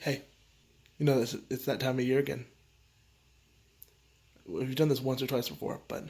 Hey, it's that time of year again. We've done this once or twice before, but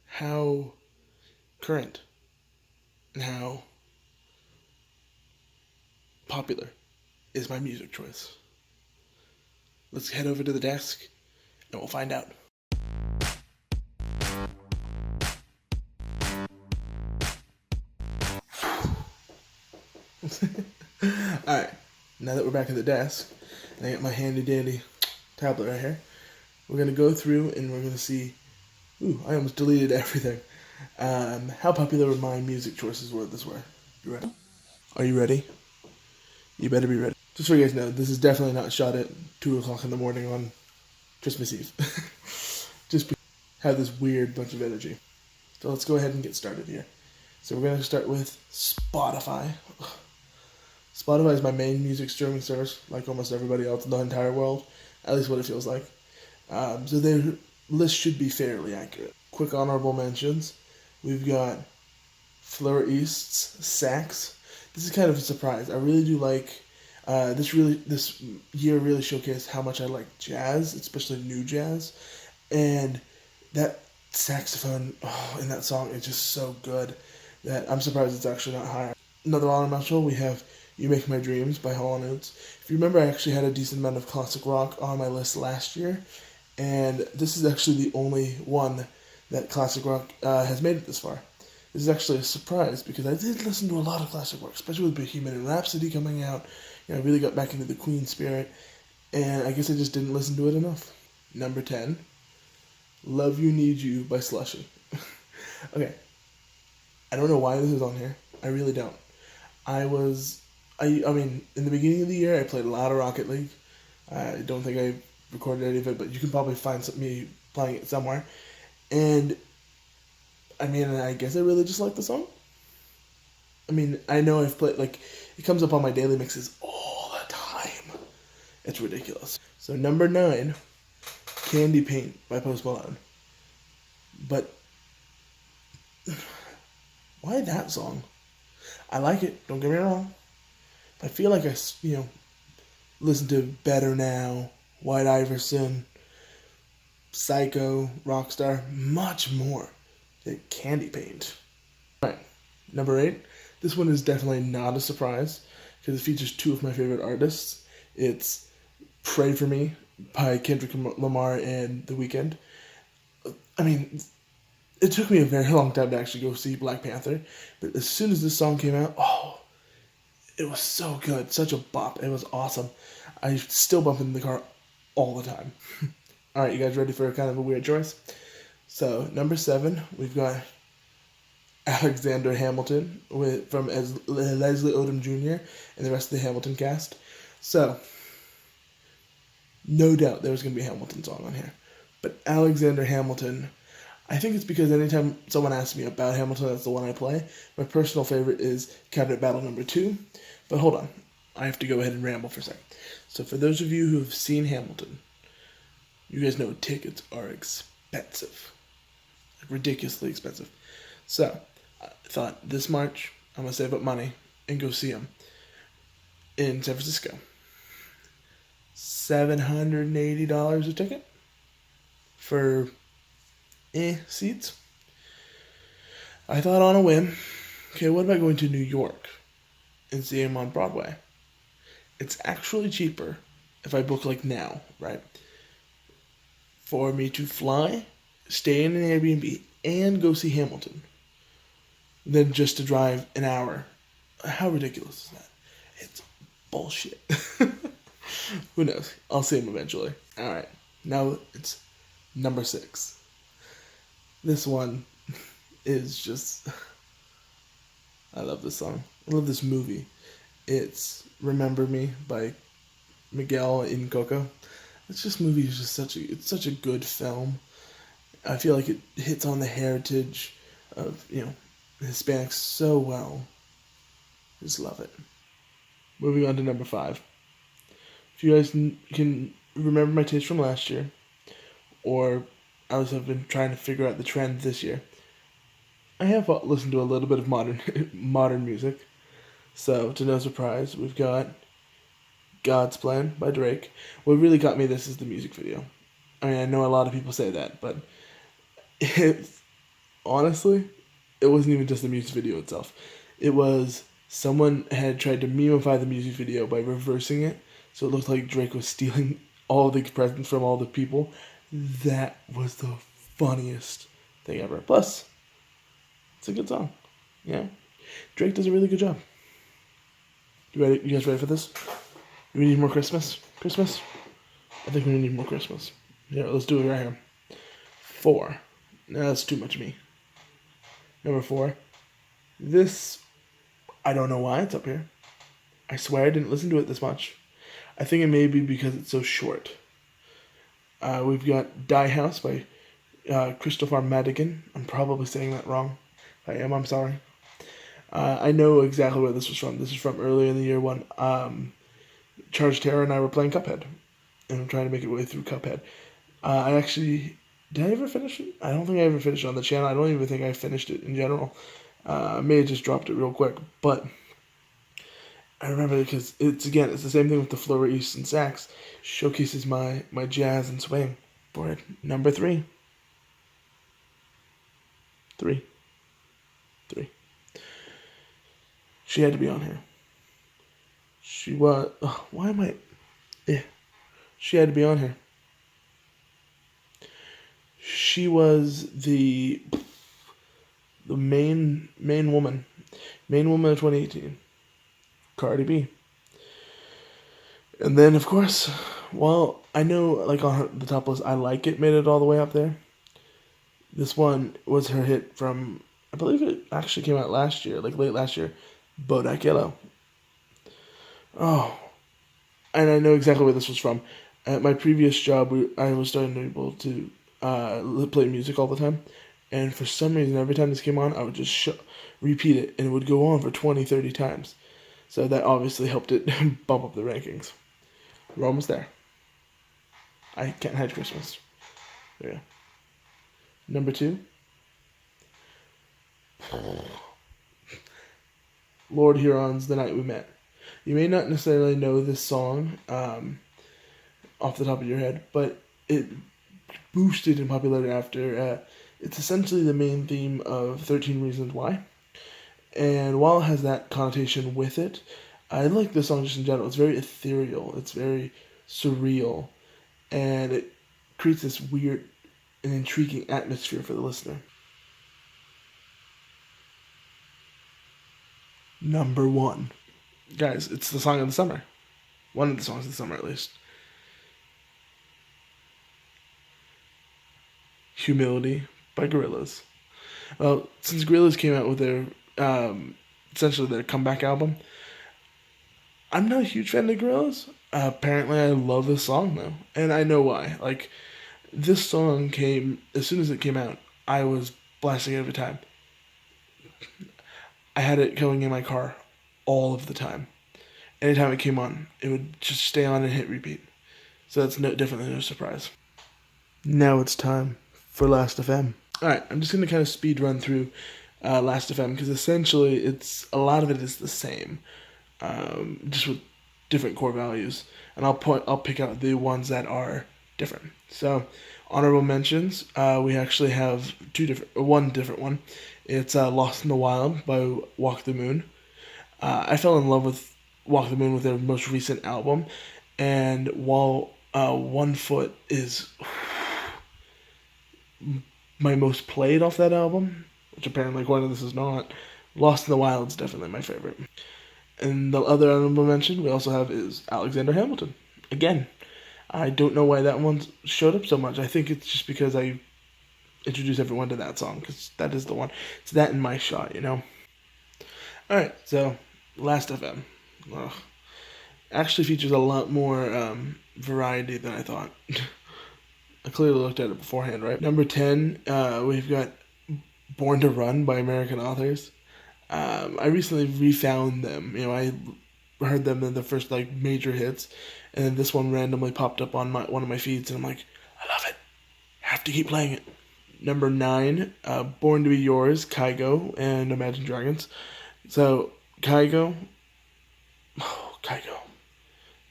how current and how popular is my music choice? Let's head over to the desk and we'll find out. Alright, now that we're back at the desk, and I got my handy dandy tablet right here, we're going to go through and we're going to see. Ooh, I almost deleted everything. How popular my music choices were this way. You ready? Are you ready? You better be ready. Just so you guys know, this is definitely not shot at 2 o'clock in the morning on Christmas Eve. Just have this weird bunch of energy. So let's go ahead and get started here. So we're going to start with Spotify. Spotify is my main music streaming service, like almost everybody else in the entire world. At least what it feels like. So their list should be fairly accurate. Quick honorable mentions. We've got Fleur East's Sax. This is kind of a surprise. I really do like this year really showcased how much I like jazz, especially new jazz, and that saxophone in that song is just so good that I'm surprised it's actually not higher. Another honorable mention, we have "You Make My Dreams" by Hall & Oates. If you remember, I actually had a decent amount of classic rock on my list last year, and this is actually the only one that classic rock has made it this far. This is actually a surprise because I did listen to a lot of classic rock, especially with Bohemian Rhapsody coming out. I really got back into the Queen spirit, and I guess I just didn't listen to it enough. Number 10, "Love You Need You" by Slushy. Okay, I don't know why this is on here. I really don't. I mean, in the beginning of the year, I played a lot of Rocket League. I don't think I recorded any of it, but you can probably find me playing it somewhere. And I mean, I guess I really just like the song. I mean, I know I've played, like, it comes up on my daily mixes all the time. It's ridiculous. So number 9, "Candy Paint" by Post Malone. But why that song? I like it, don't get me wrong. I feel like listen to "Better Now," "White Iverson," "Psycho," "Rockstar," much more than "Candy Paint." Alright, number 8. This one is definitely not a surprise because it features 2 of my favorite artists. It's "Pray For Me" by Kendrick Lamar and The Weeknd. I mean, it took me a very long time to actually go see Black Panther, but as soon as this song came out, it was so good, such a bop. It was awesome. I still bump in the car all the time. All right, you guys ready for kind of a weird choice? So number 7, we've got Alexander Hamilton from Leslie Odom Jr. and the rest of the Hamilton cast. So no doubt there was going to be a Hamilton song on here, but Alexander Hamilton, I think it's because anytime someone asks me about Hamilton, that's the one I play. My personal favorite is Cabinet Battle Number 2. But hold on, I have to go ahead and ramble for a second. So for those of you who have seen Hamilton, you guys know tickets are expensive. Like ridiculously expensive. So I thought this March, I'm going to save up money and go see him in San Francisco. $780 a ticket for seats. I thought on a whim, okay, what about going to New York and see him on Broadway? It's actually cheaper if I book like now, right? For me to fly, stay in an Airbnb, and go see Hamilton than just to drive an hour. How ridiculous is that? It's bullshit. Who knows? I'll see him eventually. Alright, now it's number 6. This one is just... I love this song. I love this movie. It's "Remember Me" by Miguel in Coco. This movie is just such a good film. I feel like it hits on the heritage of, Hispanics so well. Just love it. Moving on to number 5. If you guys can remember my taste from last year, or I have been trying to figure out the trend this year, I have listened to a little bit of modern music. So, to no surprise, we've got God's Plan by Drake. What really got me this is the music video. I mean, I know a lot of people say that, but it, honestly, it wasn't even just the music video itself. It was someone had tried to memeify the music video by reversing it, so it looked like Drake was stealing all the presents from all the people. That was the funniest thing ever. Plus, it's a good song. Yeah. Drake does a really good job. You ready? You guys ready for this? Do we need more Christmas? Christmas? I think we need more Christmas. Yeah, let's do it right here. 4. No, that's too much of me. Number 4. This, I don't know why it's up here. I swear I didn't listen to it this much. I think it may be because it's so short. We've got Die House by Christopher Madigan. I'm probably saying that wrong. If I am, I'm sorry. I know exactly where this was from. This is from earlier in the year when Charge Terror and I were playing Cuphead. And I'm trying to make it way through Cuphead. Did I ever finish it? I don't think I ever finished it on the channel. I don't even think I finished it in general. I may have just dropped it real quick. But I remember because it's the same thing with the flurries and sax. Showcases my jazz and swing for it. Number 3. 3. She had to be on here. She was... Oh, why am I... Yeah. She had to be on here. She was the main woman. Main woman of 2018. Cardi B. And then, of course, well, I know, like, on the top list, I Like It made it all the way up there. This one was her hit from, I believe it actually came out last year, like late last year, Bodak Yellow. Oh, and I know exactly where this was from. At my previous job, I was starting to be able to play music all the time. And for some reason, every time this came on, I would just repeat it, and it would go on for 20, 30 times. So that obviously helped it bump up the rankings. We're almost there. I Can't Hide Christmas. Yeah. Number 2. Lord Huron's The Night We Met. You may not necessarily know this song off the top of your head, but it boosted in popularity after it's essentially the main theme of 13 Reasons Why. And while it has that connotation with it, I like this song just in general. It's very ethereal. It's very surreal. And it creates this weird and intriguing atmosphere for the listener. Number 1. Guys, it's the song of the summer. One of the songs of the summer, at least. Humility by Gorillaz. Well, since Gorillaz came out with their, essentially their comeback album, I'm not a huge fan of Gorillaz. Apparently, I love this song, though. And I know why. Like, this song came, as soon as it came out, I was blasting it every time. I had it going in my car all of the time. Anytime it came on, it would just stay on and hit repeat. So that's definitely no surprise. Now it's time for Last FM. Alright, I'm just going to kind of speed run through Last FM because essentially a lot of it is the same. Just with different core values. And I'll pick out the ones that are different. So, honorable mentions, we actually have one different one. It's Lost in the Wild by Walk the Moon. I fell in love with Walk the Moon with their most recent album, and while One Foot is my most played off that album, which apparently according to this is not, Lost in the Wild is definitely my favorite. And the other honorable mention we also have is Alexander Hamilton. Again, I don't know why that one showed up so much. I think it's just because I introduced everyone to that song, because that is the one. It's that and My Shot, you know? Alright, so, Last FM. Ugh. Actually features a lot more variety than I thought. I clearly looked at it beforehand, right? Number 10, we've got Born to Run by American Authors. I recently refound them. You know, I heard them in the first major hits, and then this one randomly popped up on one of my feeds, and I'm like, I love it. I have to keep playing it. Number 9, Born to Be Yours, Kygo, and Imagine Dragons. So, Kygo,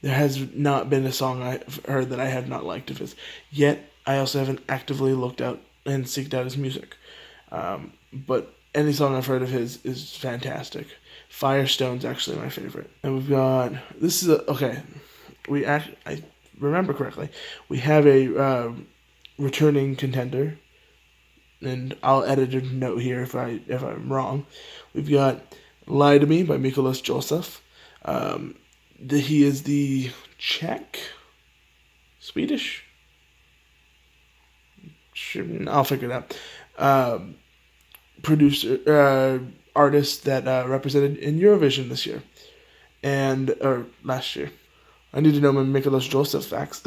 there has not been a song I've heard that I have not liked of his. Yet, I also haven't actively looked out and seeked out his music. But any song I've heard of his is fantastic. Firestone's actually my favorite. And we've got, okay, I remember correctly, we have a returning contender, and I'll edit a note here if I'm wrong. We've got Lie to Me by Mikolas Joseph. He is the Swedish? I'll figure it out. Producer, artist that represented in Eurovision this year, or last year. I need to know my Mikolas Joseph facts.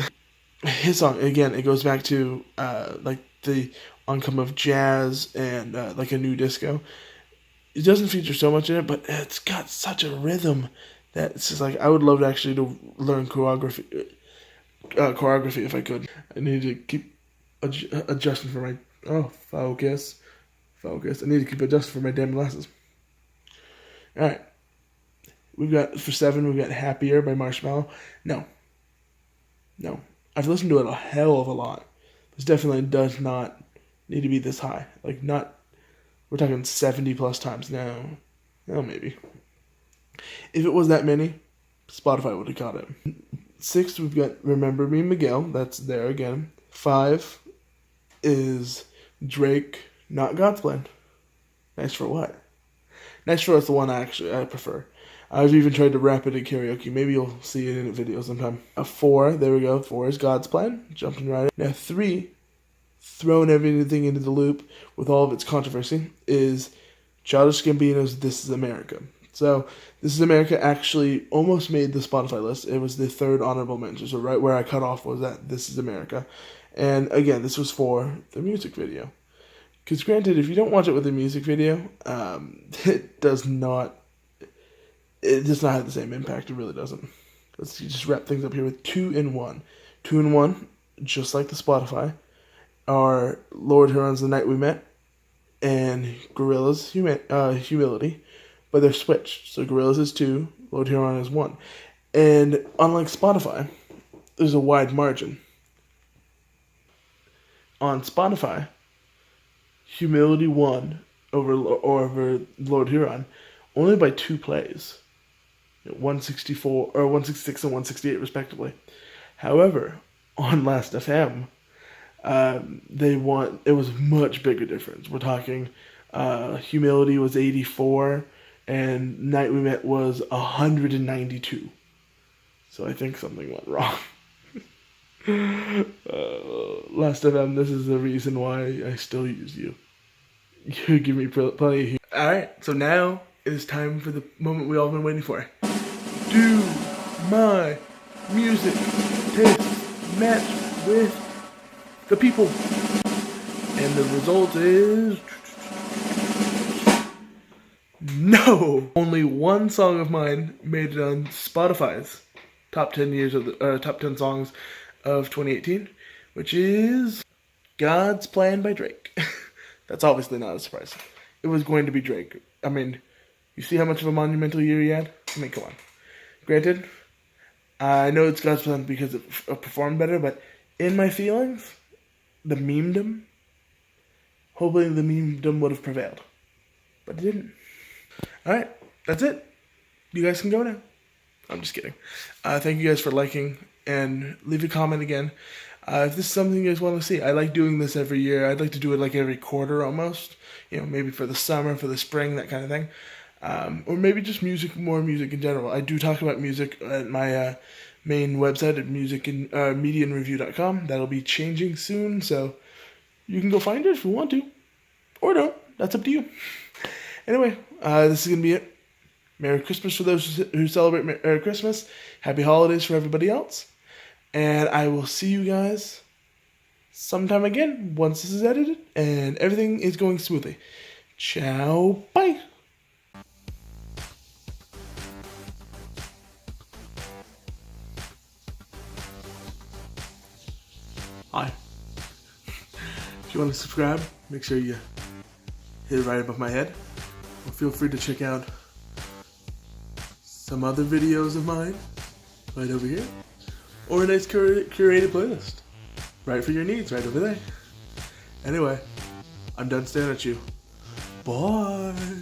His song, again, it goes back to like the oncome of jazz and like a new disco. It doesn't feature so much in it, but it's got such a rhythm that it's just like I would love to learn choreography if I could. I need to keep adjusting for my focus. I need to keep adjusting for my damn glasses. All right, for 7 we've got Happier by Marshmello. No, I've listened to it a hell of a lot. This definitely does not need to be this high. Like, not, we're talking 70 plus times now. No, maybe. If it was that many, Spotify would have caught it. 6, we've got Remember Me, Miguel. That's there again. 5 is Drake, Not God's Plan. Nice for What? Nice for What's the one I prefer. I've even tried to rap it in karaoke. Maybe you'll see it in a video sometime. 4, there we go. 4 is God's Plan. Jumping right in. Now 3, throwing everything into the loop with all of its controversy, is Childish Gambino's This Is America. So, This Is America actually almost made the Spotify list. It was the 3rd honorable mention. So right where I cut off was at This Is America. And again, this was for the music video. Because granted, if you don't watch it with the music video, it does not have the same impact. It really doesn't. Let's just wrap things up here with 2 in 1. 2 in 1, just like the Spotify, are Lord Huron's The Night We Met and Gorillaz' Humility, but they're switched. So Gorillaz is 2, Lord Huron is 1. And unlike Spotify, there's a wide margin. On Spotify, Humility won over Lord Huron only by 2 plays. 164 or 166 and 168 respectively. However, on Last FM, they won. It was a much bigger difference. We're talking Humility was 84 and Night We Met was 192. So I think something went wrong. Last FM, this is the reason why I still use you. You give me plenty of. Alright, so now it is time for the moment we all been waiting for. Do my music taste match with the people? And the result is no. Only one song of mine made it on Spotify's top 10 songs of 2018, which is God's Plan by Drake. That's obviously not a surprise. It was going to be Drake. I mean, you see how much of a monumental year he had? I mean, come on. Granted, I know it's God's Plan because it performed better, but in my feelings, the memedom, hopefully the memedom would have prevailed. But it didn't. Alright, that's it. You guys can go now. I'm just kidding. Thank you guys for liking, and leave a comment again. If this is something you guys want to see, I like doing this every year. I'd like to do it like every quarter almost. Maybe for the summer, for the spring, that kind of thing. Or maybe just more music in general. I do talk about music at my main website at medianreview.com. That'll be changing soon, so you can go find it if you want to. Or don't. That's up to you. Anyway, this is going to be it. Merry Christmas for those who celebrate Merry Christmas. Happy holidays for everybody else. And I will see you guys sometime again once this is edited and everything is going smoothly. Ciao. Bye. Hi. If you want to subscribe, make sure you hit it right above my head. Or feel free to check out some other videos of mine. right over here, or a nice curated playlist right for your needs right over there. Anyway, I'm done staring at you. Bye.